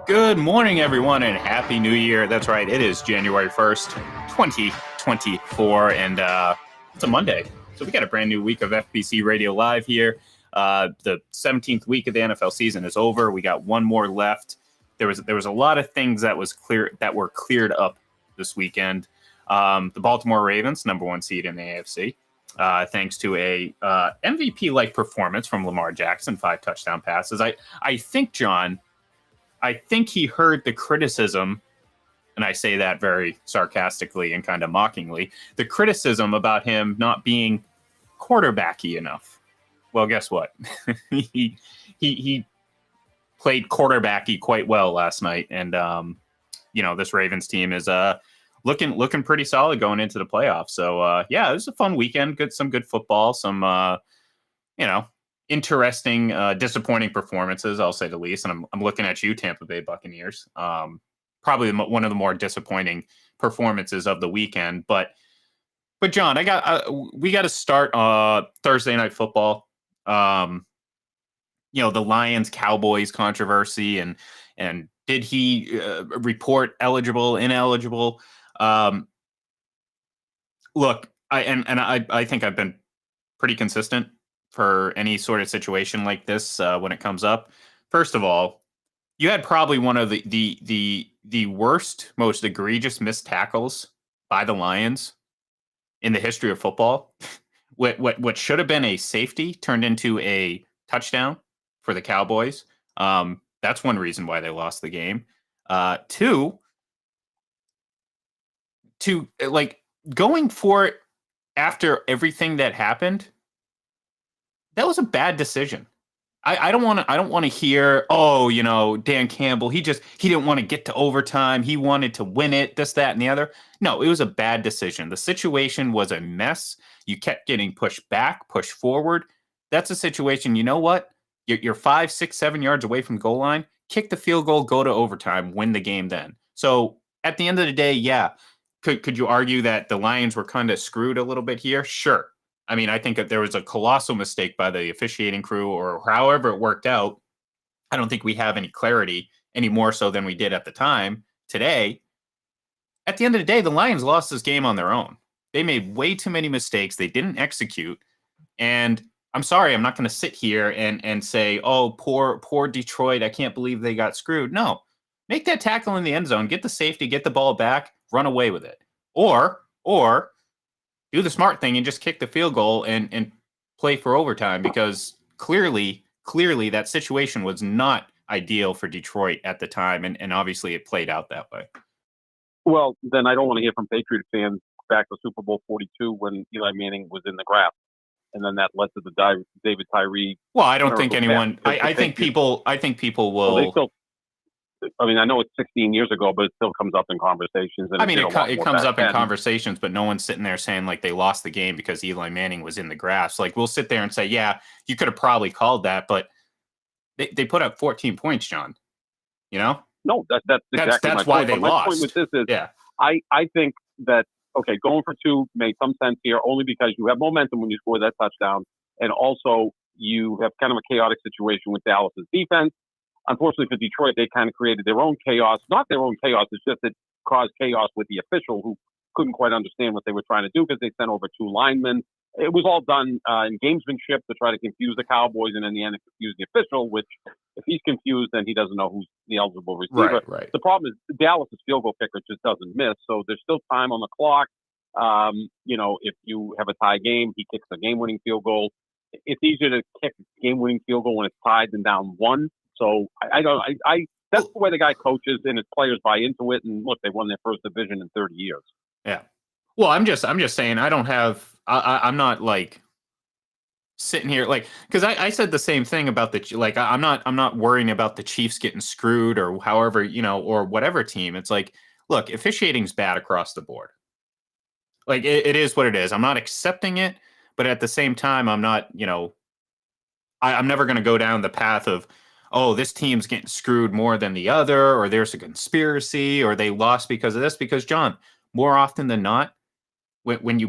Good morning, everyone, and Happy New Year. That's right, it is January 1st, 2024, and it's a Monday. So we got a brand new week of FBC Radio Live here. The 17th week of the NFL season is over. We got one more left. There was a lot of things that were cleared up this weekend. The Baltimore Ravens, number one seed in the AFC, thanks to a MVP-like performance from Lamar Jackson, 5 touchdown passes. I think, John, he heard the criticism, and I say that very sarcastically and kind of mockingly, the criticism about him not being quarterbacky enough. Well, guess what? he played quarterbacky quite well last night, and this Ravens team is looking pretty solid going into the playoffs. So yeah, it was a fun weekend. Some good football, some interesting, disappointing performances, I'll say the least. And I'm looking at you, Tampa Bay Buccaneers. Probably one of the more disappointing performances of the weekend. But John, we got to start Thursday Night Football. The Lions Cowboys controversy and did he report eligible, ineligible? Look, I think I've been pretty consistent for any sort of situation like this when it comes up. First of all, you had probably one of the worst, most egregious missed tackles by the Lions in the history of football. What should have been a safety turned into a touchdown for the Cowboys. That's one reason why they lost the game. Two, going for it after everything that happened, that was a bad decision. I don't want to hear, Dan Campbell, he didn't want to get to overtime. He wanted to win it, this, that, and the other. No, it was a bad decision. The situation was a mess. You kept getting pushed back, pushed forward. That's a situation, you know what? You're 5, 6, 7 yards away from goal line. Kick the field goal, go to overtime, win the game then. So at the end of the day, yeah. Could you argue that the Lions were kind of screwed a little bit here? Sure. I mean, I think that there was a colossal mistake by the officiating crew or however it worked out. I don't think we have any clarity any more so than we did at the time today. At the end of the day, the Lions lost this game on their own. They made way too many mistakes. They didn't execute. And I'm sorry, I'm not going to sit here and say, oh, poor Detroit, I can't believe they got screwed. No, make that tackle in the end zone, get the safety, get the ball back, run away with it. Or do the smart thing and just kick the field goal and play for overtime, because clearly that situation was not ideal for Detroit at the time, and obviously it played out that way. Well, then I don't want to hear from Patriot fans back to Super Bowl 42 when Eli Manning was in the grass, and then that led to the David Tyree. Well, I don't think anyone. I think people will. Well, they still. I mean, I know it's 16 years ago, but it still comes up in conversations. And I mean, it comes up in conversations, but no one's sitting there saying like they lost the game because Eli Manning was in the grass. Like, we'll sit there and say, yeah, you could have probably called that, but they put up 14 points, John. No, that's exactly that's why point. they but lost. My point with this is, yeah, I think that going for 2 made some sense here, only because you have momentum when you score that touchdown, and also you have kind of a chaotic situation with Dallas's defense. Unfortunately for Detroit, they kind of created their own chaos. Not their own chaos, it's just it caused chaos with the official who couldn't quite understand what they were trying to do because they sent over 2 linemen. It was all done in gamesmanship to try to confuse the Cowboys, and in the end, it confused the official, which if he's confused, then he doesn't know who's the eligible receiver. Right. The problem is Dallas' field goal kicker just doesn't miss, so there's still time on the clock. If you have a tie game, he kicks a game-winning field goal. It's easier to kick a game-winning field goal when it's tied than down 1. So I that's the way the guy coaches, and his players buy into it. And look, they won their first division in 30 years. Yeah. Well, I'm just saying I'm not like sitting here like, because I said the same thing about I'm not worrying about the Chiefs getting screwed or however, or whatever team. It's like, look, officiating's bad across the board. Like it is what it is. I'm not accepting it, but at the same time, I'm not, I'm never going to go down the path of, oh, this team's getting screwed more than the other, or there's a conspiracy, or they lost because of this. Because, John, more often than not, when you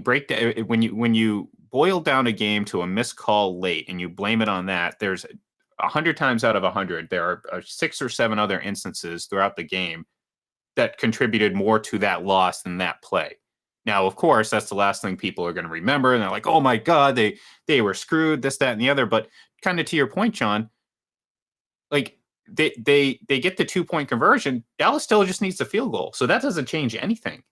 boil down a game to a missed call late and you blame it on that, there's 100 times out of 100, there are 6 or 7 other instances throughout the game that contributed more to that loss than that play. Now, of course, that's the last thing people are going to remember, and they're like, "Oh my God, they were screwed, this, that, and the other." But kind of to your point, John, like they get the 2-point conversion. Dallas still just needs the field goal, so that doesn't change anything,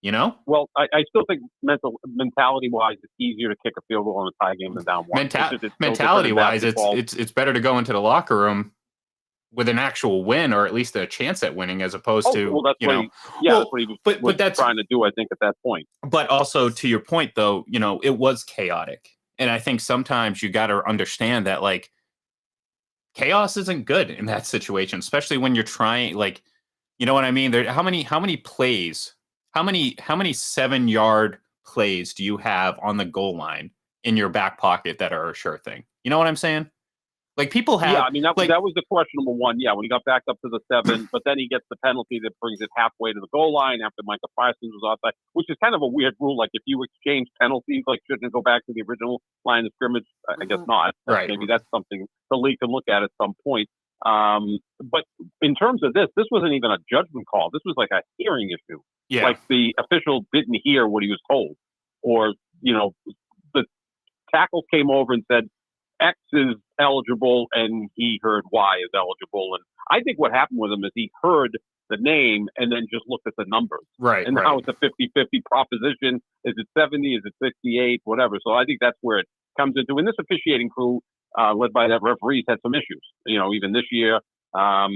you know. Well, I still think mentality wise, it's easier to kick a field goal in a tie game than down one. Mentality wise, it's better to go into the locker room with an actual win, or at least a chance at winning, as opposed to well, that's you what know. that's what he was, but that's trying to do, I think, at that point. But also to your point, though, you know, it was chaotic, and I think sometimes you got to understand that like chaos isn't good in that situation, especially when you're trying, like, you know what I mean? How many plays, how many 7-yard plays do you have on the goal line in your back pocket that are a sure thing? You know what I'm saying? Like people have, yeah, I mean that was the questionable one. Yeah, when he got back up to the 7, but then he gets the penalty that brings it halfway to the goal line after Micah Parsons was outside, which is kind of a weird rule. Like if you exchange penalties, like shouldn't it go back to the original line of scrimmage? I guess not. Right. Maybe that's something the league can look at some point. But in terms of this wasn't even a judgment call. This was like a hearing issue. Yeah. Like the official didn't hear what he was told, or the tackle came over and said X is eligible, and he heard Y is eligible. And I think what happened with him is he heard the name and then just looked at the numbers. Right. And now it's a 50-50 proposition. Is it 70? Is it 68? Whatever. So I think that's where it comes into. And this officiating crew, led by that referees, had some issues, even this year. So I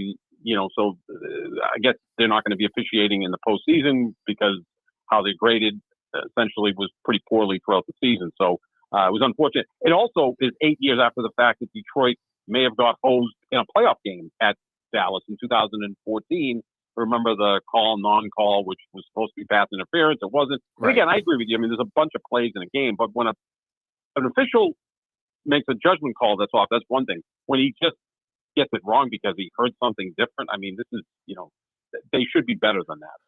guess they're not going to be officiating in the postseason because how they graded essentially was pretty poorly throughout the season. So it was unfortunate. It also is 8 years after the fact that Detroit may have got hosed in a playoff game at Dallas in 2014. Remember the call, non-call, which was supposed to be pass interference. It wasn't. Right. Again, I agree with you. I mean, there's a bunch of plays in a game, but when an official makes a judgment call that's off, that's one thing. When he just gets it wrong because he heard something different, I mean, this is, they should be better than that.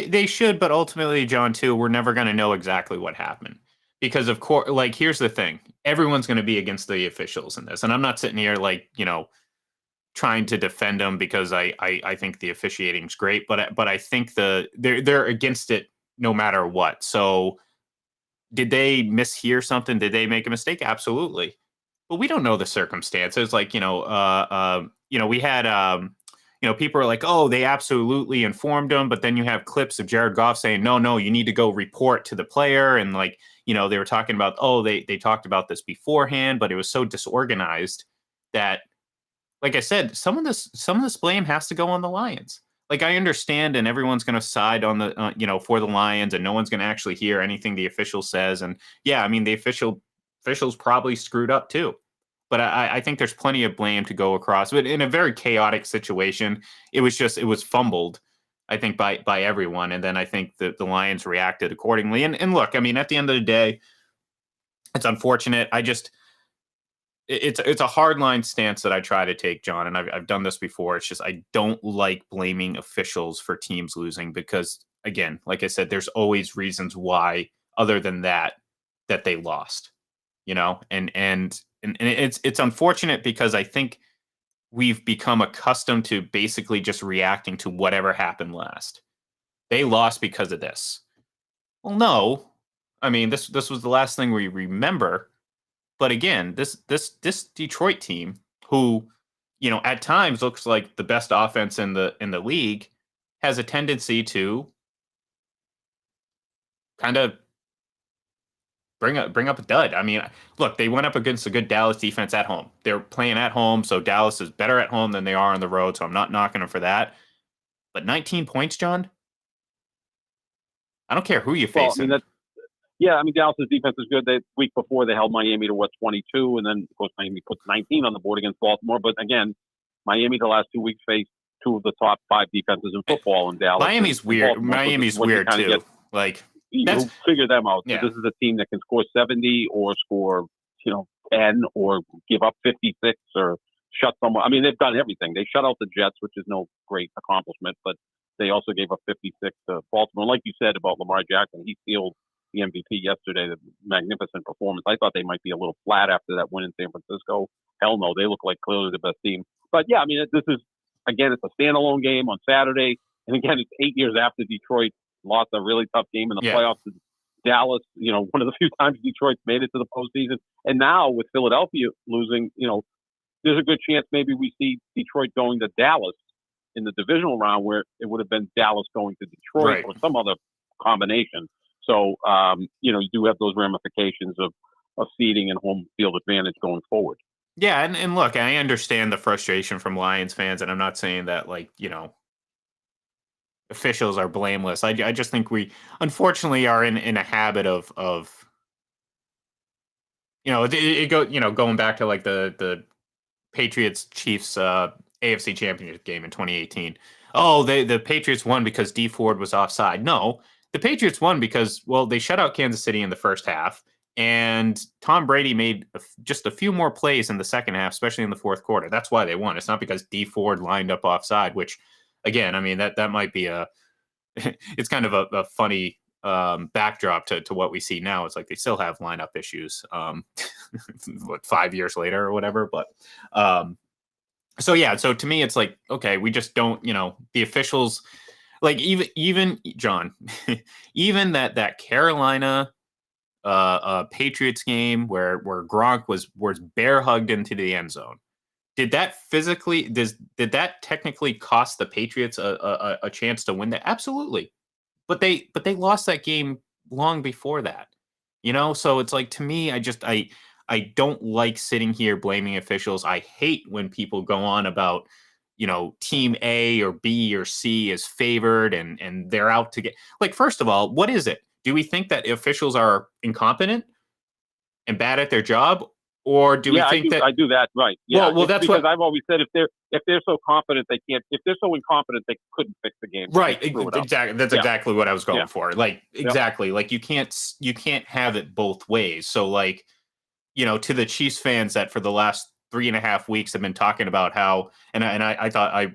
They should, but ultimately, John, too, we're never going to know exactly what happened. Because of course, like, here's the thing: everyone's going to be against the officials in this, and I'm not sitting here like trying to defend them because I think the officiating's great, but I think they're against it no matter what. So, did they mishear something? Did they make a mistake? Absolutely, but we don't know the circumstances. Like we had people are like, oh, they absolutely informed them, but then you have clips of Jared Goff saying, no, you need to go report to the player, and like. They were talking about, they talked about this beforehand, but it was so disorganized that, like I said, some of this blame has to go on the Lions. Like, I understand, and everyone's going to side on the, for the Lions, and no one's going to actually hear anything the official says. And yeah, I mean, the officials probably screwed up too. But I think there's plenty of blame to go across. But in a very chaotic situation, it was fumbled, I think, by everyone. And then I think the Lions reacted accordingly. And look, I mean, at the end of the day, it's unfortunate. It's a hardline stance that I try to take, John, and I've done this before. It's just I don't like blaming officials for teams losing because, again, like I said, there's always reasons why other than that they lost, and it's unfortunate because I think we've become accustomed to basically just reacting to whatever happened last. They lost because of this. Well, no. I mean, this was the last thing we remember. But again, this Detroit team, who, at times looks like the best offense in the league, has a tendency to kind of bring up a dud. I mean, look, they went up against a good Dallas defense at home. They're playing at home, so Dallas is better at home than they are on the road, so I'm not knocking them for that. But 19 points, John? I don't care who you face. I mean, Dallas's defense is good. The week before, they held Miami to 22, and then, of course, Miami puts 19 on the board against Baltimore. But again, Miami the last 2 weeks faced two of the top 5 defenses in football in Dallas. Miami's weird. Miami's weird, too. You figure them out. Yeah. This is a team that can score 70 or score, 10 or give up 56 or shut someone. I mean, they've done everything. They shut out the Jets, which is no great accomplishment, but they also gave up 56 to Baltimore. Like you said about Lamar Jackson, he sealed the MVP yesterday. The magnificent performance. I thought they might be a little flat after that win in San Francisco. Hell no, they look like clearly the best team. But yeah, I mean, this is, again, it's a standalone game on Saturday. And again, it's 8 years after Detroit lost a really tough game in the playoffs to Dallas. One of the few times Detroit made it to the postseason. And now with Philadelphia losing, there's a good chance maybe we see Detroit going to Dallas in the divisional round, where it would have been Dallas going to Detroit or some other combination. So, you do have those ramifications of seeding and home field advantage going forward. Yeah, and look, I understand the frustration from Lions fans, and I'm not saying that, officials are blameless. I just think we, unfortunately, are in a habit of going back to like the Patriots Chiefs AFC Championship game in 2018. Oh, the Patriots won because D Ford was offside. No, the Patriots won because, well, they shut out Kansas City in the first half, and Tom Brady made just a few more plays in the second half, especially in the fourth quarter. That's why they won. It's not because D Ford lined up offside, which, again, I mean, that might be it's kind of a funny backdrop to what we see now. It's like they still have lineup issues 5 years later or whatever. But so to me, it's like, okay, we just don't, the officials, like even John, even that Carolina Patriots game where Gronk was bear hugged into the end zone. Did that technically cost the Patriots a chance to win that? Absolutely. But they lost that game long before that. So it's like, to me, I don't like sitting here blaming officials. I hate when people go on about, team A or B or C is favored and they're out to get, like, first of all, what is it? Do we think that officials are incompetent and bad at their job? Or do we think I do that, right? Yeah, well, that's because what I've always said. If they're so confident they can't, if they're so incompetent they couldn't fix the game, right? Exactly. That's exactly what I was going for. Like, exactly. Like, you can't have it both ways. So, like, to the Chiefs fans that for the last 3.5 weeks have been talking about how, and I thought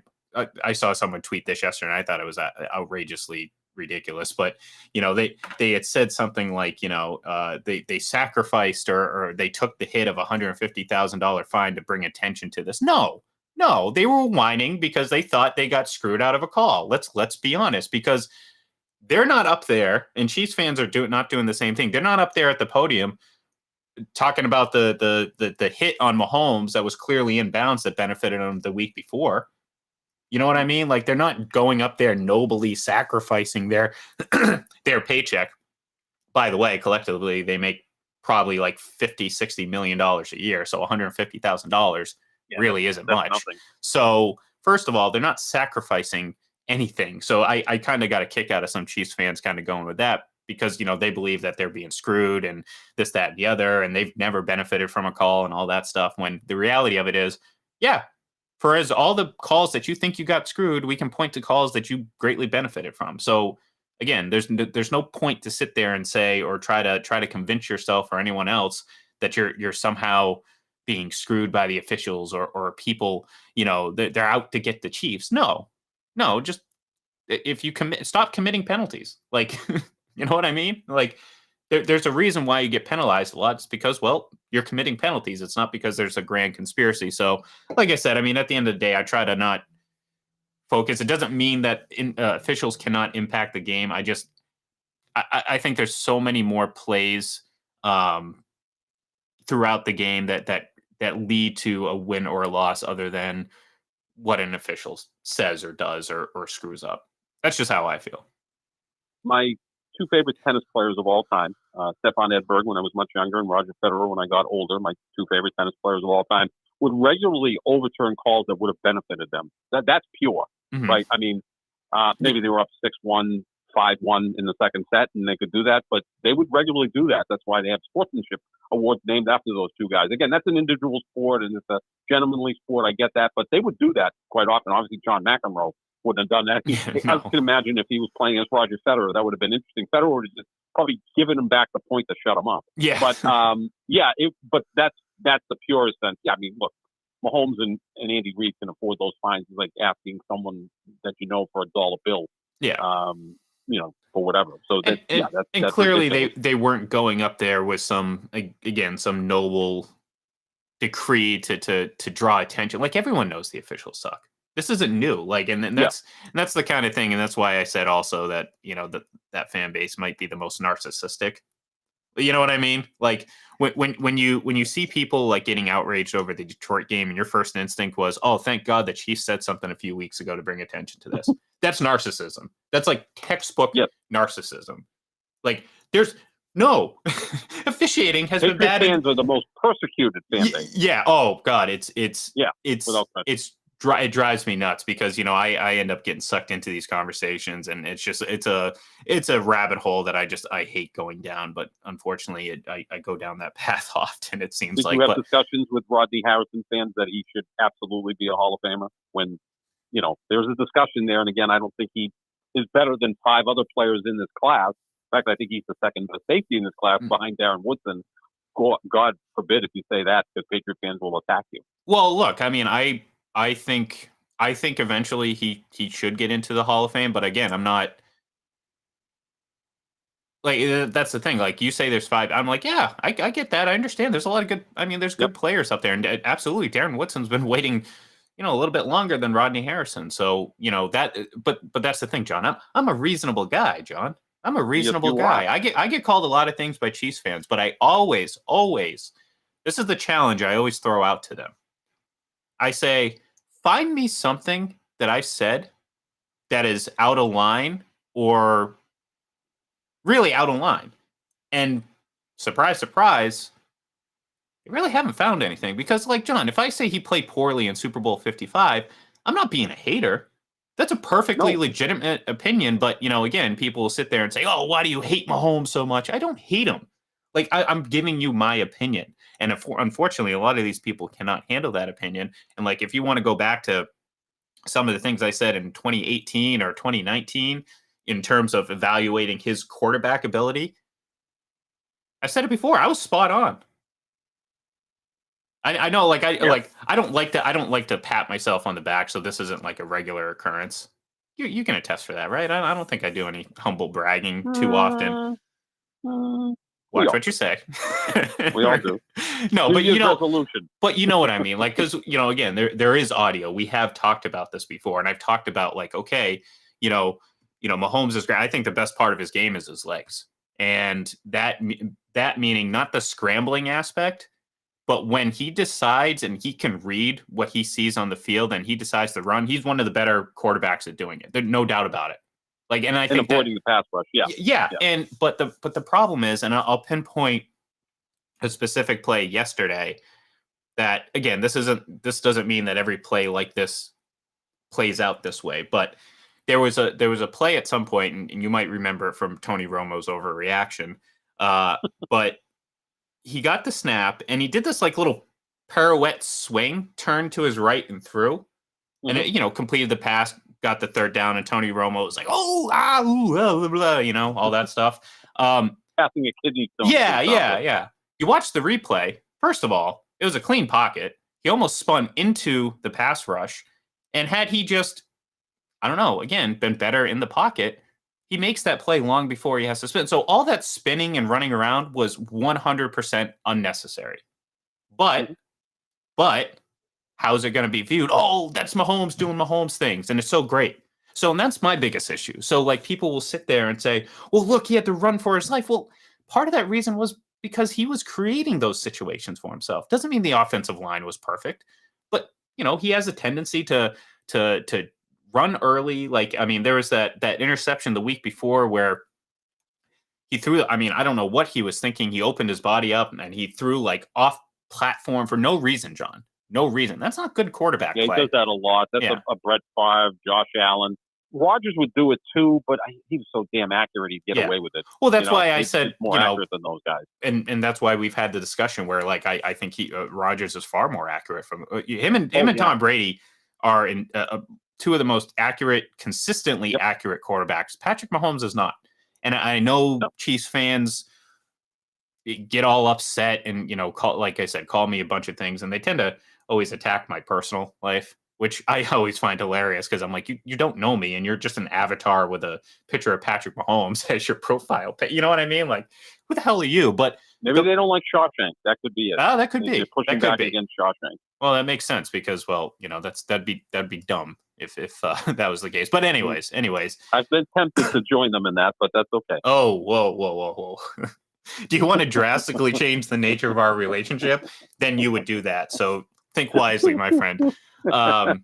I saw someone tweet this yesterday, and I thought it was outrageously ridiculous, but they had said something like, they sacrificed or they took the hit of $150,000 fine to bring attention to this. No, they were whining because they thought they got screwed out of a call. Let's be honest, because they're not up there, and Chiefs fans are not doing the same thing. They're not up there at the podium talking about the hit on Mahomes that was clearly in bounds that benefited them the week before. You know what I mean? Like, they're not going up there nobly sacrificing their paycheck. By the way, collectively, they make probably like $50-60 million a year. So $150,000 really isn't much. Nothing. So first of all, they're not sacrificing anything. So I kind of got a kick out of some Chiefs fans kind of going with that, because, they believe that they're being screwed and this, that, and the other, and they've never benefited from a call and all that stuff. When the reality of it is, for as all the calls that you think you got screwed, we can point to calls that you greatly benefited from. So again, there's no point to sit there and say, or try to convince yourself or anyone else that you're somehow being screwed by the officials or people, they're out to get the Chiefs. No, just if you stop committing penalties. Like, you know what I mean? Like, there's a reason why you get penalized a lot. It's because, well, you're committing penalties. It's not because there's a grand conspiracy. So, like I said, I mean, at the end of the day, I try to not focus. It doesn't mean that officials cannot impact the game. I think there's so many more plays throughout the game that lead to a win or a loss other than what an official says or does or screws up. That's just how I feel. My two favorite tennis players of all time, Stefan Edberg when I was much younger and Roger Federer when I got older, my two favorite tennis players of all time, would regularly overturn calls that would have benefited them. That's pure, right? I mean, maybe they were up 6-1, 5-1 in the second set, and they could do that, but they would regularly do that. That's why they have sportsmanship awards named after those two guys. Again, that's an individual sport, and it's a gentlemanly sport. I get that, but they would do that quite often. Obviously, John McEnroe wouldn't have done that. I can imagine if he was playing against Roger Federer, that would have been interesting. Federer would have just probably given him back the point to shut him up. Yeah. But but that's the purest sense. Yeah, I mean, look, Mahomes and Andy Reid can afford those fines. It's like asking someone that you know for a dollar bill. Yeah. for whatever. So And and that's clearly ridiculous. they weren't going up there with some noble decree to draw attention. Like everyone knows the officials suck. This isn't new. Like and Yeah. that's the kind of thing, and that's why I said also that that fan base might be the most narcissistic. You know what I mean? Like when you see people like getting outraged over the Detroit game, and your first instinct was, "Oh, thank God the Chiefs said something a few weeks ago to bring attention to this." That's narcissism. That's like textbook Yes. narcissism. Like there's no officiating has been Patriot bad. fans are the most persecuted fan base. Yeah. Oh God, it's without question. it drives me nuts because I end up getting sucked into these conversations, and it's a rabbit hole that I hate going down. But unfortunately, I go down that path often. It seems Did like. you have But discussions with Rodney Harrison fans that he should absolutely be a Hall of Famer? When there's a discussion there, and again, I don't think he is better than 5 other players in this class. In fact, I think he's the second best safety in this class behind Darren Woodson. God forbid if you say that, because Patriot fans will attack you. Well, look, I mean, I think eventually he should get into the Hall of Fame, but again, I'm not like that's the thing. Like you say, there's 5. I'm like, yeah, I get that. I understand. There's a lot of good. I mean, there's good players up there, and absolutely, Darren Woodson's been waiting, a little bit longer than Rodney Harrison. So that, but that's the thing, John. I'm a reasonable guy, John. I'm a reasonable guy. I get called a lot of things by Chiefs fans, but I always, this is the challenge I always throw out to them. I say, find me something that I said that is out of line or really out of line. And surprise, surprise, you really haven't found anything. Because, like, John, if I say he played poorly in Super Bowl 55, I'm not being a hater. That's a perfectly legitimate opinion. But, again, people will sit there and say, oh, why do you hate Mahomes so much? I don't hate him. Like, I'm giving you my opinion. And unfortunately, a lot of these people cannot handle that opinion. And, like, if you want to go back to some of the things I said in 2018 or 2019 in terms of evaluating his quarterback ability, I said it before. I was spot on. I know, like I don't like to pat myself on the back, so this isn't like a regular occurrence. You can attest for that, right? I don't think I do any humble bragging too often. Watch what you say. We all do. No, but resolution. But you know what I mean, like because again, there is audio. We have talked about this before, and I've talked about like, okay, Mahomes is great. I think the best part of his game is his legs, and that meaning not the scrambling aspect. But when he decides and he can read what he sees on the field and he decides to run, he's one of the better quarterbacks at doing it. There's no doubt about it. Like, and I think avoiding the pass rush, yeah. And but the problem is, and I'll pinpoint a specific play yesterday. That again, this doesn't mean that every play like this plays out this way, but there was a play at some point, and you might remember it from Tony Romo's overreaction. But he got the snap and he did this like little pirouette swing, turned to his right and threw, and it, completed the pass, got the 3rd down, and Tony Romo was like, "Oh, blah, blah, blah," all that stuff. Passing a kidney stone. Yeah. You watch the replay. First of all, it was a clean pocket. He almost spun into the pass rush, and had he just, I don't know, again, been better in the pocket, he makes that play long before he has to spin. So all that spinning and running around was 100% unnecessary. But how's it going to be viewed? Oh, that's Mahomes doing Mahomes things, and it's so great. So, and that's my biggest issue. So, like, people will sit there and say, well, look, he had to run for his life. Well, part of that reason was because he was creating those situations for himself. Doesn't mean the offensive line was perfect, but, he has a tendency to run early. Like, I mean, there was that interception the week before where he threw, I mean, I don't know what he was thinking. He opened his body up and he threw like off platform for no reason, John. No reason. That's not good quarterback play. He does that a lot. That's a Brett Favre, Josh Allen. Rodgers would do it too, but he was so damn accurate, he'd get away with it. Well, that's why I said more accurate than those guys, and that's why we've had the discussion where, like, I think Rodgers is far more accurate from him and Tom Brady are in 2 of the most accurate, consistently accurate quarterbacks. Patrick Mahomes is not, and I know Chiefs fans get all upset and call, like I said, call me a bunch of things, and they tend to always attack my personal life, which I always find hilarious because I'm like, you don't know me, and you're just an avatar with a picture of Patrick Mahomes as your profile. You know what I mean? Like, who the hell are you? But Maybe they don't like Shawshank. That could be it. that could They're be. pushing That could back be. against Shawshank. Well, that makes sense because, well, that'd be dumb if that was the case. But anyways, I've been tempted to join them in that, but that's okay. Oh, whoa. Do you want to drastically change the nature of our relationship? Then you would do that. So think wisely, my friend. But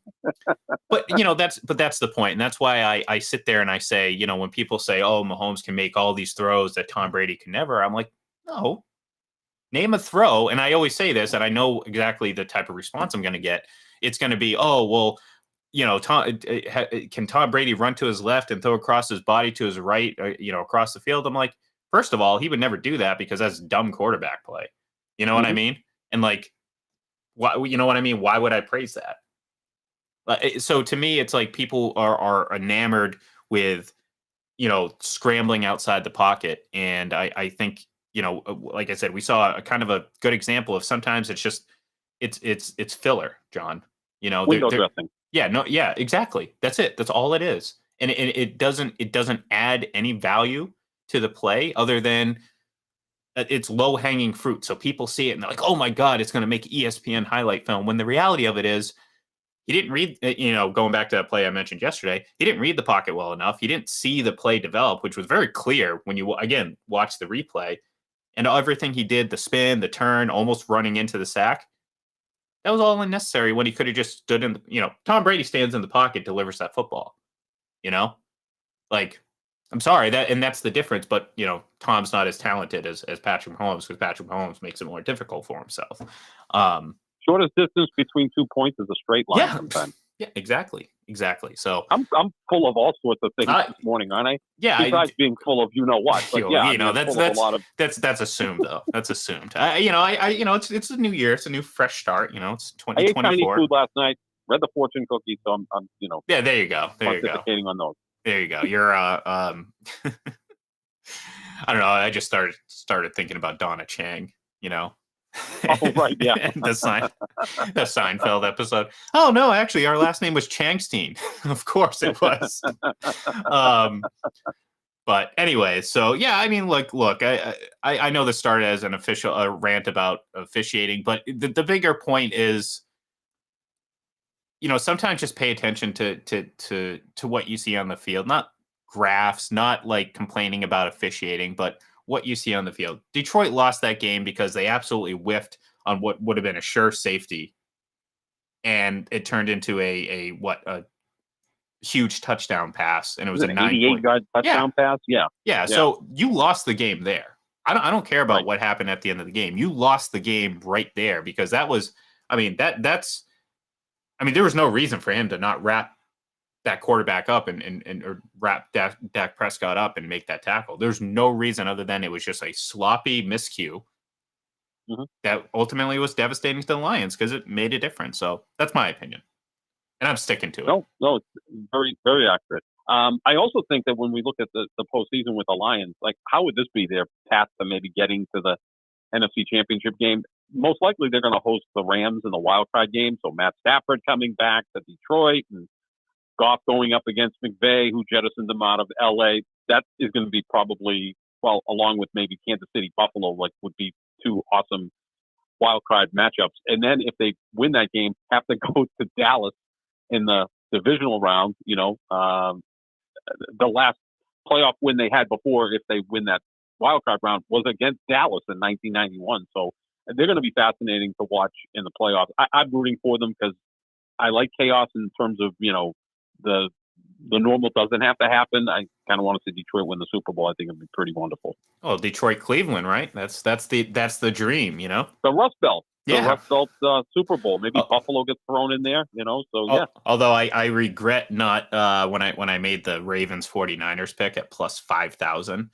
that's the point, and that's why I sit there and I say, when people say, "Oh, Mahomes can make all these throws that Tom Brady can never," I'm like, no. Name a throw, and I always say this, and I know exactly the type of response I'm going to get. It's going to be, "Oh, well, can Tom Brady run to his left and throw across his body to his right, across the field?" I'm like, first of all, he would never do that because that's dumb quarterback play. You know what I mean? And like, why? You know what I mean? Why would I praise that? So to me, it's like people are enamored with scrambling outside the pocket, and I think like I said, we saw a kind of a good example of sometimes it's just it's filler, John. Window dressing. Yeah, no, yeah, exactly. That's it. That's all it is, and it doesn't add any value to the play other than it's low hanging fruit. So people see it and they're like, "Oh my god, it's going to make ESPN highlight film." When the reality of it is, he didn't read, going back to that play I mentioned yesterday, he didn't read the pocket well enough. He didn't see the play develop, which was very clear when you, again, watch the replay. And everything he did, the spin, the turn, almost running into the sack, that was all unnecessary when he could have just stood in, Tom Brady stands in the pocket, delivers that football, you know? Like, I'm sorry, that's the difference, but, Tom's not as talented as Patrick Mahomes because Patrick Mahomes makes it more difficult for himself. Shortest distance between 2 points is a straight line sometimes. Yeah, exactly. So I'm full of all sorts of things this morning, aren't I? Yeah, besides being full of what. But that's assumed though. That's assumed. It's a new year. It's a new fresh start. It's 2024. I ate Chinese food last night. Read the fortune cookie, so I'm Yeah, there you go. pontificating on those. There you go. You're I don't know. I just started thinking about Donna Chang. Oh, right, yeah. the Seinfeld episode. Oh no, actually, our last name was Changstein. Of course, it was. But anyway, so yeah, I mean, look, I know this started as an official rant about officiating, but the bigger point is, sometimes just pay attention to what you see on the field, not graphs, not like complaining about officiating, but what you see on the field. Detroit lost that game because they absolutely whiffed on what would have been a sure safety, and it turned into a huge touchdown pass, and it was a 98-yard touchdown pass. Yeah. So you lost the game there. I don't care about what happened at the end of the game. You lost the game right there because that was. I mean there was no reason for him to not wrap that quarterback up and or wrap Dak Prescott up and make that tackle. There's no reason other than it was just a sloppy miscue that ultimately was devastating to the Lions because it made a difference. So that's my opinion, and I'm sticking to it. No, it's very, very accurate. I also think that when we look at the postseason with the Lions, like how would this be their path to maybe getting to the NFC Championship game? Most likely they're going to host the Rams in the wild card game. So Matt Stafford coming back to Detroit and Goff going up against McVay, who jettisoned them out of LA. That is going to be probably, well, along with maybe Kansas City, Buffalo, like would be two awesome wild card matchups. And then if they win that game, have to go to Dallas in the divisional round. The last playoff win they had before, if they win that wild card round, was against Dallas in 1991. So they're going to be fascinating to watch in the playoffs. I'm rooting for them because I like chaos in terms of, the normal doesn't have to happen. I kind of want to see Detroit win the Super Bowl. I think it'd be pretty wonderful. Oh, Detroit, Cleveland, right? That's the dream, The Rust Belt. The Rust Belt Super Bowl. Maybe Buffalo gets thrown in there, So yeah. Although I regret not when I made the Ravens 49ers pick at plus 5,000.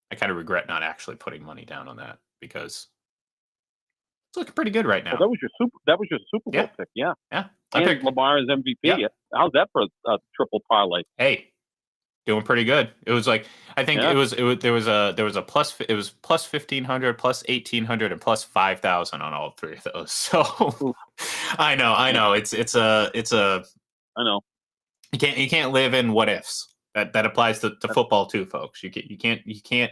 I kind of regret not actually putting money down on that because it's looking pretty good right now. Well, that was your Super Bowl pick, yeah. Yeah. And Lamar as MVP. Yeah. How's that for a triple parlay? Hey, doing pretty good. It was like I think there was a plus it was plus 1,500, plus 1,800, and plus 5,000 on all three of those. So I know. It's a I know. you can't live in what ifs. That applies to football too, folks. You can't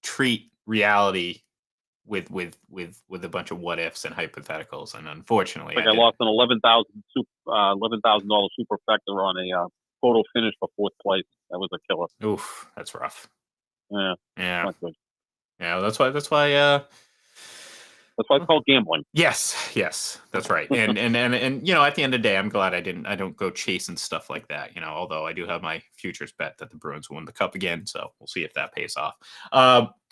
treat reality with a bunch of what ifs and hypotheticals. And unfortunately, I lost an $11,000 superfecta on a photo finish for fourth place. That was a killer. Oof, that's rough. Yeah, Yeah, not good. yeah. That's why. That's why it's called gambling. Yes, that's right. And at the end of the day, I'm glad I don't go chasing stuff like that. Although I do have my futures bet that the Bruins will win the cup again, so we'll see if that pays off.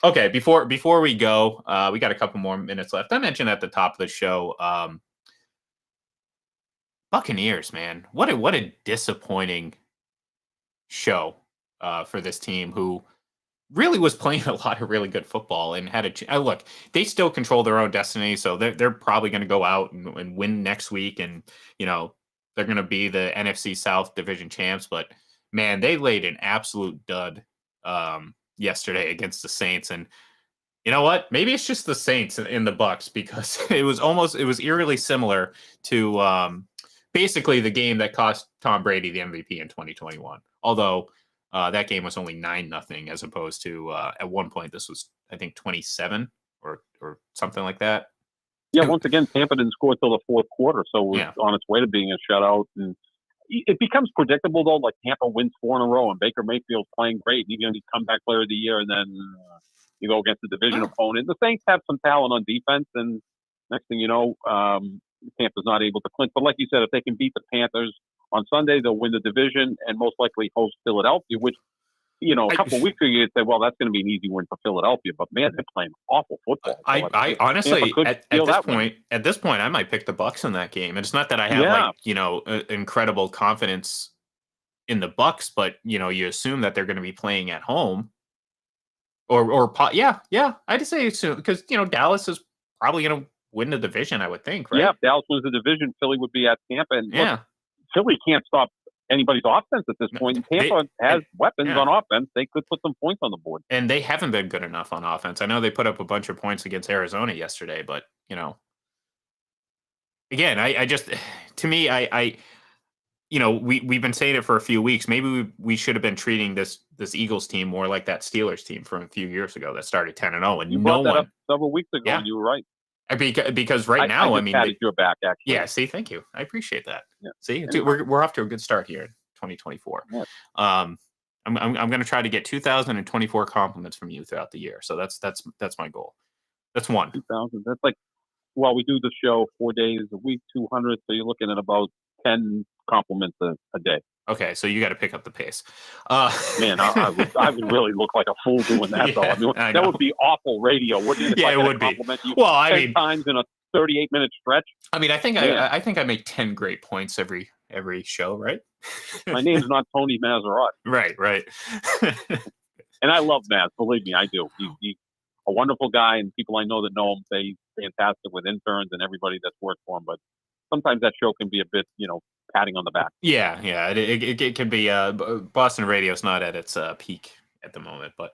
Okay, before we go, we got a couple more minutes left. I mentioned at the top of the show, Buccaneers, man. What a disappointing show for this team who really was playing a lot of really good football and had a look. They still control their own destiny, so they're probably going to go out and win next week, and they're going to be the NFC South division champs. But man, they laid an absolute dud yesterday against the Saints, and you know what? Maybe it's just the Saints in the Bucks, because it was eerily similar to basically the game that cost Tom Brady the MVP in 2021. Although that game was only 9-0, as opposed to at one point this was, I think, 27 or something like that. Yeah, once again, Tampa didn't score till the fourth quarter, so it was on its way to being a shutout. And it becomes predictable, though. Like, Tampa wins 4 in a row, and Baker Mayfield's playing great. He's going to be comeback player of the year, and then you go against the division opponent. The Saints have some talent on defense, and next thing you know, Tampa's not able to clinch. But like you said, if they can beat the Panthers on Sunday, they'll win the division and most likely host Philadelphia, which, a couple of weeks ago you'd say, well, that's going to be an easy win for Philadelphia. But man, they're playing awful football. So I honestly, at this point, I might pick the Bucks in that game. It's not that I have incredible confidence in the Bucks, but you assume that they're going to be playing at home. I'd say so, because Dallas is probably going to win the division, I would think, right? Yeah, if Dallas wins the division, Philly would be at Tampa, and look, Philly can't stop anybody's offense at this point. And Tampa has weapons on offense; they could put some points on the board, and they haven't been good enough on offense. I know they put up a bunch of points against Arizona yesterday, but again, I just, to me, we've been saying it for a few weeks. Maybe we should have been treating this Eagles team more like that Steelers team from a few years ago that started 10-0, and you brought that up several weeks ago, and you were right. Because right now, I mean, patted your back, actually. Yeah, see, thank you. I appreciate that. Yeah. See, we're off to a good start here in 2024. Yeah. I'm going to try to get 2,024 compliments from you throughout the year. So that's my goal. That's one. 2,000. That's like, well, we do the show 4 days a week, 200. So you're looking at about 10 compliments a day. Okay, so you got to pick up the pace. Man, I would really look like a fool doing that, though. I mean, that would be awful radio, wouldn't it? Yeah, it would be. Well, I mean, 10 times in a 38-minute stretch. I mean, I think I make 10 great points every show, right? My name's not Tony Maserati. Right. And I love Maz. Believe me, I do. He's a wonderful guy, and people I know that know him say he's fantastic with interns and everybody that's worked for him. But sometimes that show can be a bit, patting on the back. Yeah. It can be. Boston radio's not at its peak at the moment, but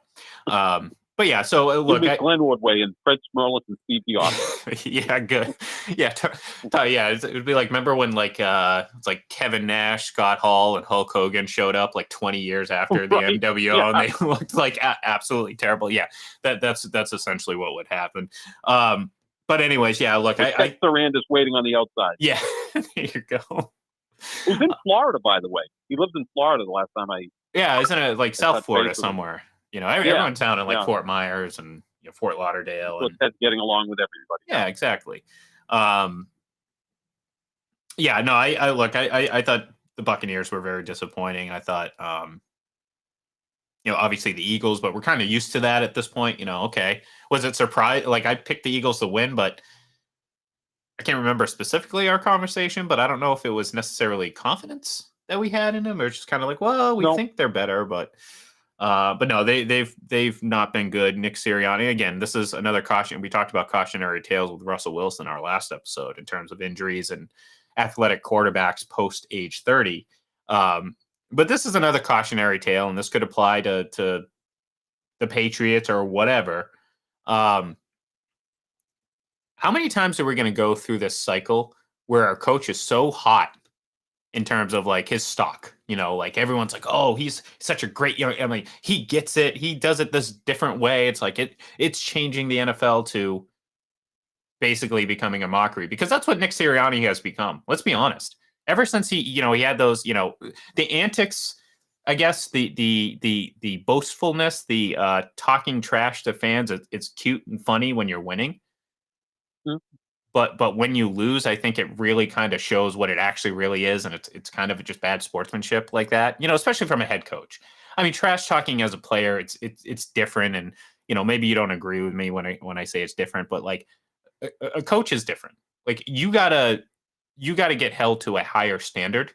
yeah. So look, Glenwood Way and Fred Smirlis and Steve Austin. Yeah, good. Yeah, it would be like, remember when it's like Kevin Nash, Scott Hall, and Hulk Hogan showed up like 20 years after the NWO, and they looked like absolutely terrible. Yeah, that's essentially what would happen. But anyways, yeah. Look, I Saranda's waiting on the outside. Yeah, there you go. Who's in Florida, by the way? He lived in Florida the last time I. Yeah, isn't it like South Florida somewhere? Everyone's down in like Fort Myers and Fort Lauderdale. So Ted's getting along with everybody. Yeah, exactly. Yeah, no, I thought the Buccaneers were very disappointing. I thought, obviously the Eagles, but we're kind of used to that at this point. Okay, was it surprise? Like, I picked the Eagles to win, but I can't remember specifically our conversation, but I don't know if it was necessarily confidence that we had in them, or just kind of like, well, we think they're better, but no, they've not been good. Nick Sirianni, again, this is another caution. We talked about cautionary tales with Russell Wilson in our last episode in terms of injuries and athletic quarterbacks post age 30. But this is another cautionary tale, and this could apply to the Patriots or whatever. Um, how many times are we going to go through this cycle where our coach is so hot in terms of like his stock? Like everyone's like, "Oh, he's such a great young." I mean, he gets it. He does it this different way. It's like it's changing the NFL to basically becoming a mockery because that's what Nick Sirianni has become. Let's be honest. Ever since he had those, the antics, I guess the boastfulness, the talking trash to fans. It's cute and funny when you're winning, Mm. but when you lose, I think it really kind of shows what it actually really is, and it's kind of just bad sportsmanship like that. Especially from a head coach. I mean, trash talking as a player, it's different, and maybe you don't agree with me when I say it's different, but like a coach is different. Like you gotta get held to a higher standard,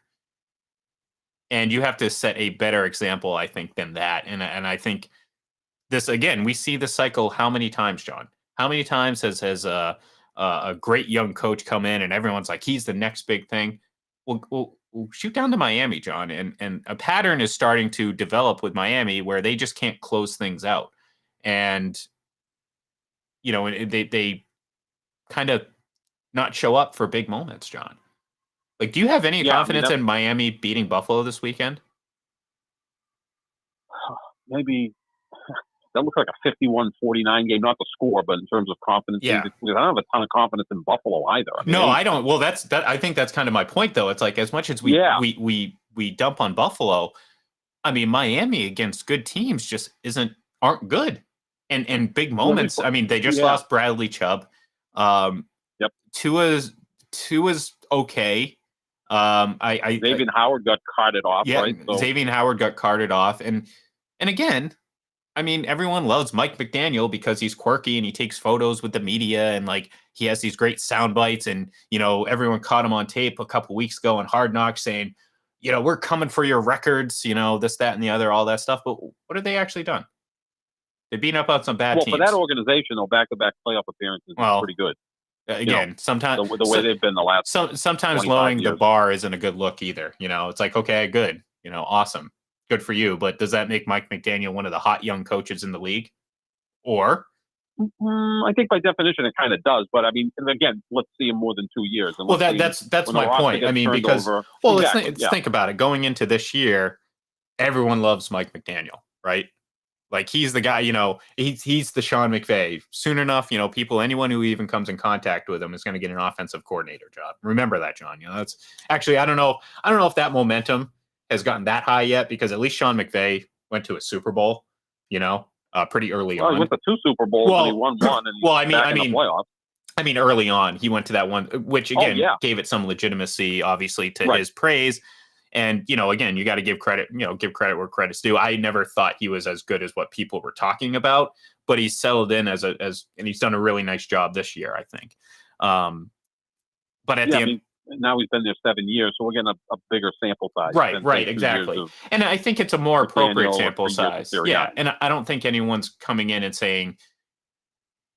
and you have to set a better example, I think, than that. And I think this again, we see the cycle how many times, John? How many times has a great young coach come in and everyone's like he's the next big thing? We'll shoot down to Miami, John, and a pattern is starting to develop with Miami where they just can't close things out, and they kind of not show up for big moments, John. Like, do you have any Yeah, I mean confidence that's in Miami beating Buffalo this weekend? maybe that looks like a 51-49 game, not the score, but in terms of confidence, Yeah. because I don't have a ton of confidence in Buffalo either. I mean, No, I don't. Well, that. I think that's kind of my point, though. It's like as much as we yeah, we we we dump on Buffalo, I mean Miami against good teams just aren't good. And big let me moments. I mean, they just yeah, lost Bradley Chubb. Um, yep. Tua's okay. I Xavier Howard got carted off, yeah, right? So Xavier Howard got carted off, and again, I mean, everyone loves Mike McDaniel because he's quirky and he takes photos with the media and like he has these great sound bites. And, everyone caught him on tape a couple weeks ago on Hard Knocks saying, we're coming for your records, this, that, and the other, all that stuff. But what have they actually done? They've beaten up on some bad well, for that teams. organization, though, back-to-back playoff appearances is Well, pretty good. again, sometimes The way they've been the last sometimes 25 lowering the years. bar isn't a good look either. It's like, okay, good, awesome, good for you. But does that make Mike McDaniel one of the hot young coaches in the league? Or I think by definition it kind of does, but I mean, and again, let's see him more than 2 years, and well, let's see him that's when the my roster point. I gets mean, turned because over. let's Exactly. Yeah. think about it. Going into this year, everyone loves Mike McDaniel, right? Like he's the guy. He's the Sean McVay. Soon enough, anyone who even comes in contact with him is going to get an offensive coordinator job. Remember that, John. That's actually I don't know. I don't know if that momentum has gotten that high yet because at least Sean McVay went to a Super Bowl. Pretty early Well, he on. went to 2 Super Bowls and he won one, and he's Well, back in the playoffs. I mean, early on, he went to that one, which Oh again yeah, gave it some legitimacy, obviously, to right. his praise. And again, you got to give credit, give credit where credit's due. I never thought he was as good as what people were talking about, but he's settled in and he's done a really nice job this year, I think. But at Yeah, the I end, mean, now he's been there 7 years, so we're getting a bigger sample size than right, say 2 years exactly. of And I think it's a more appropriate McDaniel or sample 3 years of size. Yeah, Sirianni. and I don't think anyone's coming in and saying,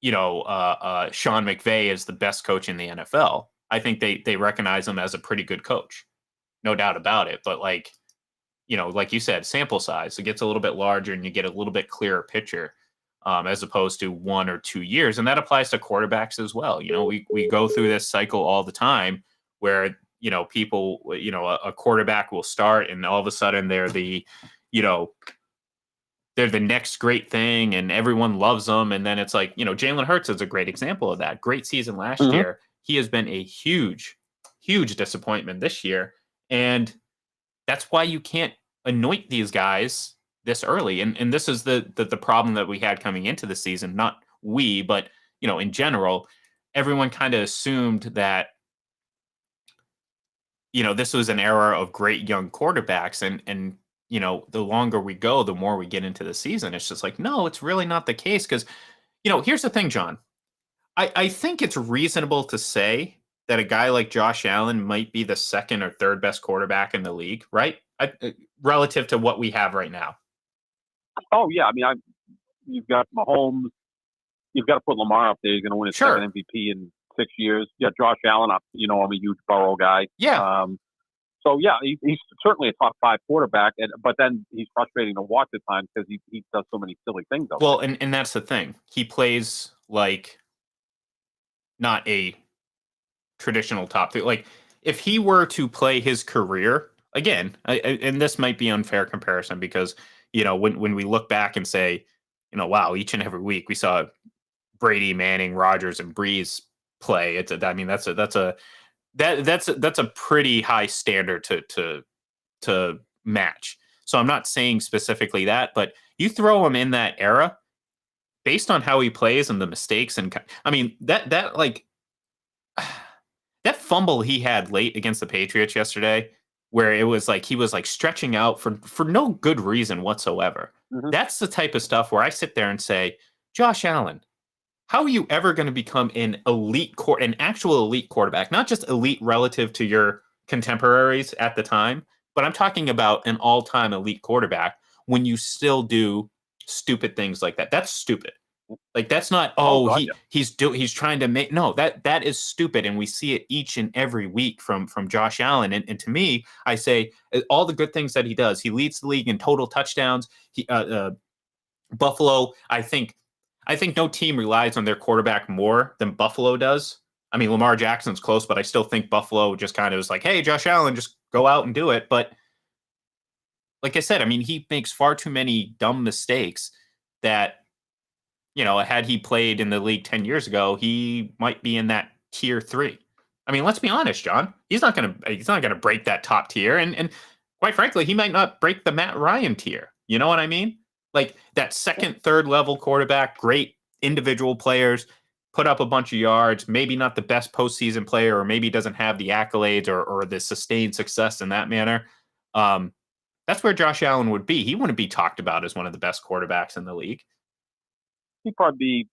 Sean McVay is the best coach in the NFL. I think they recognize him as a pretty good coach, no doubt about it. But like like you said, sample size, it gets a little bit larger and you get a little bit clearer picture, as opposed to 1 or 2 years, and that applies to quarterbacks as well. We go through this cycle all the time where people, a quarterback will start and all of a sudden you know they're the next great thing and everyone loves them. And then it's like, Jalen Hurts is a great example of that. Great season last Mm-hmm. year. He has been a huge, huge disappointment this year. And that's why you can't anoint these guys this early. And this is the problem that we had coming into the season. Not we, but in general, everyone kind of assumed that this was an era of great young quarterbacks, and the longer we go, the more we get into the season. It's just like, no, it's really not the case. Because, here's the thing, John. I think it's reasonable to say that a guy like Josh Allen might be the second or third best quarterback in the league, right? Relative to what we have right now. Oh yeah, I mean, you've got Mahomes. You've got to put Lamar up there. He's going to win his Sure. second MVP in 6 years. Yeah, Josh Allen. I'm a huge Burrow guy. Yeah. So yeah, he's certainly a top 5 quarterback, but then he's frustrating to watch at times because he does so many silly things out Well, there. and that's the thing. He plays like not a traditional top three. Like if he were to play his career again, and this might be unfair comparison because when we look back and say, wow, each and every week we saw Brady, Manning, Rodgers, and Breeze play. I mean, that's a pretty high standard to match. So I'm not saying specifically that, but you throw him in that era based on how he plays and the mistakes, and I mean that like that fumble he had late against the Patriots yesterday, where it was like he was like stretching out for no good reason whatsoever. Mm-hmm. That's the type of stuff where I sit there and say, Josh Allen, how are you ever going to become an an actual elite quarterback? Not just elite relative to your contemporaries at the time, but I'm talking about an all-time elite quarterback when you still do stupid things like that. That's stupid. Like that's not God, yeah. he's trying to make no that is stupid, and we see it each and every week from Josh Allen. And to me, I say all the good things that he does. He leads the league in total touchdowns. Buffalo, I think no team relies on their quarterback more than Buffalo does. I mean, Lamar Jackson's close, but I still think Buffalo just kind of is like, hey, Josh Allen, just go out and do it. But like I said, I mean, he makes far too many dumb mistakes that, had he played in the league 10 years ago, he might be in that tier 3. I mean, let's be honest, John. He's not gonna break that top tier. And quite frankly, he might not break the Matt Ryan tier. You know what I mean? Like that second, third level quarterback, great individual players, put up a bunch of yards, maybe not the best postseason player, or maybe doesn't have the accolades or the sustained success in that manner. That's where Josh Allen would be. He wouldn't be talked about as one of the best quarterbacks in the league. He'd probably be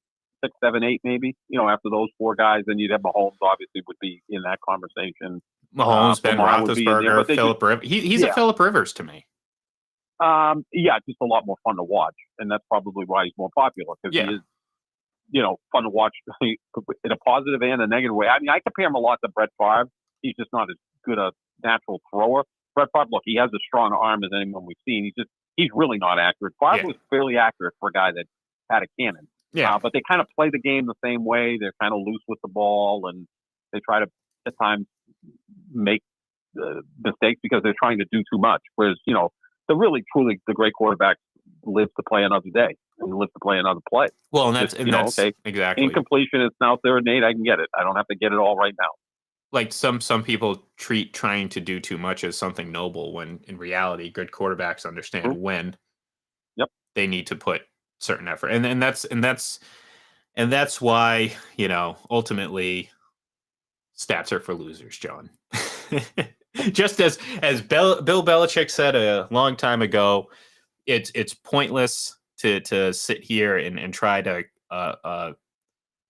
6, 7, 8, maybe. After those 4 guys, then you'd have Mahomes. Obviously, would be in that conversation. Mahomes, Ben Roethlisberger, Philip Rivers. He's a Philip Rivers to me. Yeah, just a lot more fun to watch, and that's probably why he's more popular because he is, fun to watch in a positive and a negative way. I mean, I compare him a lot to Brett Favre. He's just not as good a natural thrower. Brett Favre, look, he has a strong arm as anyone we've seen. He's really not accurate. Favre was fairly accurate for a guy that had a cannon. Yeah. But they kind of play the game the same way. They're kind of loose with the ball, and they try to at times make mistakes because they're trying to do too much. Whereas, the really truly the great quarterback lives to play another day and lives to play another play. Well, and that's okay, exactly incompletion. It's now 3rd and 8. I can get it. I don't have to get it all right now. Like some people treat trying to do too much as something noble, when in reality, good quarterbacks understand when they need to put certain effort, and that's why ultimately stats are for losers, John. Just as Bill Belichick said a long time ago, it's pointless to sit here and try to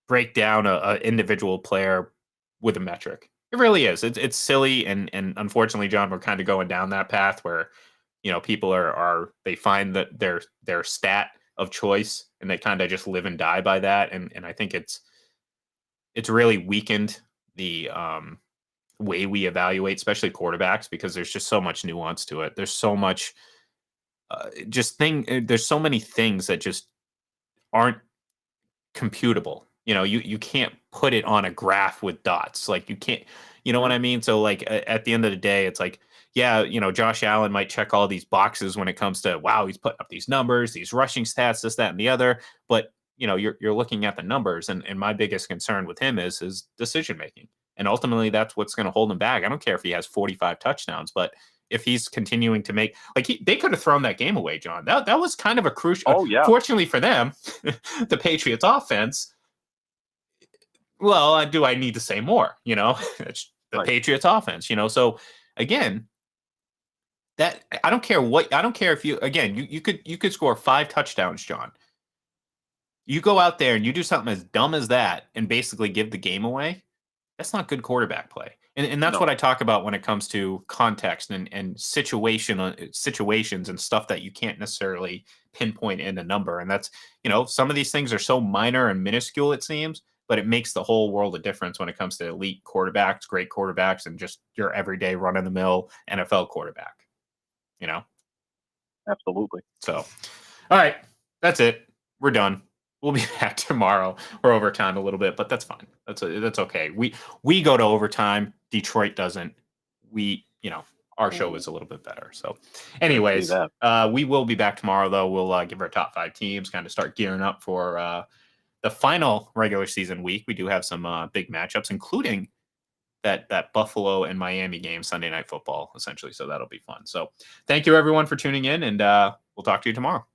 break down a individual player with a metric. It really is. It's silly, and unfortunately, John, we're kind of going down that path where people they find that their stat of choice and they kind of just live and die by that, and I think it's really weakened the way we evaluate, especially quarterbacks, because there's just so much nuance to it. There's so much there's so many things that just aren't computable. You can't put it on a graph with dots. Like you can't, what I mean? So like at the end of the day, it's like, yeah, Josh Allen might check all these boxes when it comes to, wow, he's putting up these numbers, these rushing stats, this, that, and the other. But you're looking at the numbers, and my biggest concern with him is his decision making. And ultimately, that's what's going to hold him back. I don't care if he has 45 touchdowns, but if he's continuing to make, like, they could have thrown that game away, John. That was kind of a crucial. Oh yeah. Fortunately for them, the Patriots offense. Well, do I need to say more? It's the Patriots offense. So again, that I don't care if you could score 5 touchdowns, John. You go out there and you do something as dumb as that and basically give the game away. That's not good quarterback play. And that's what I talk about when it comes to context and situations and stuff that you can't necessarily pinpoint in a number. And that's, some of these things are so minor and minuscule, it seems, but it makes the whole world of difference when it comes to elite quarterbacks, great quarterbacks, and just your everyday run of the mill NFL quarterback. You know? Absolutely. So, all right, that's it. We're done. We'll be back tomorrow. We're overtime a little bit, but that's fine. That's okay. We go to overtime. Detroit doesn't. Our show is a little bit better. So, anyways, we will be back tomorrow. Though we'll give our top 5 teams, kind of start gearing up for the final regular season week. We do have some big matchups, including that Buffalo and Miami game, Sunday Night Football, essentially. So that'll be fun. So, thank you everyone for tuning in, and we'll talk to you tomorrow.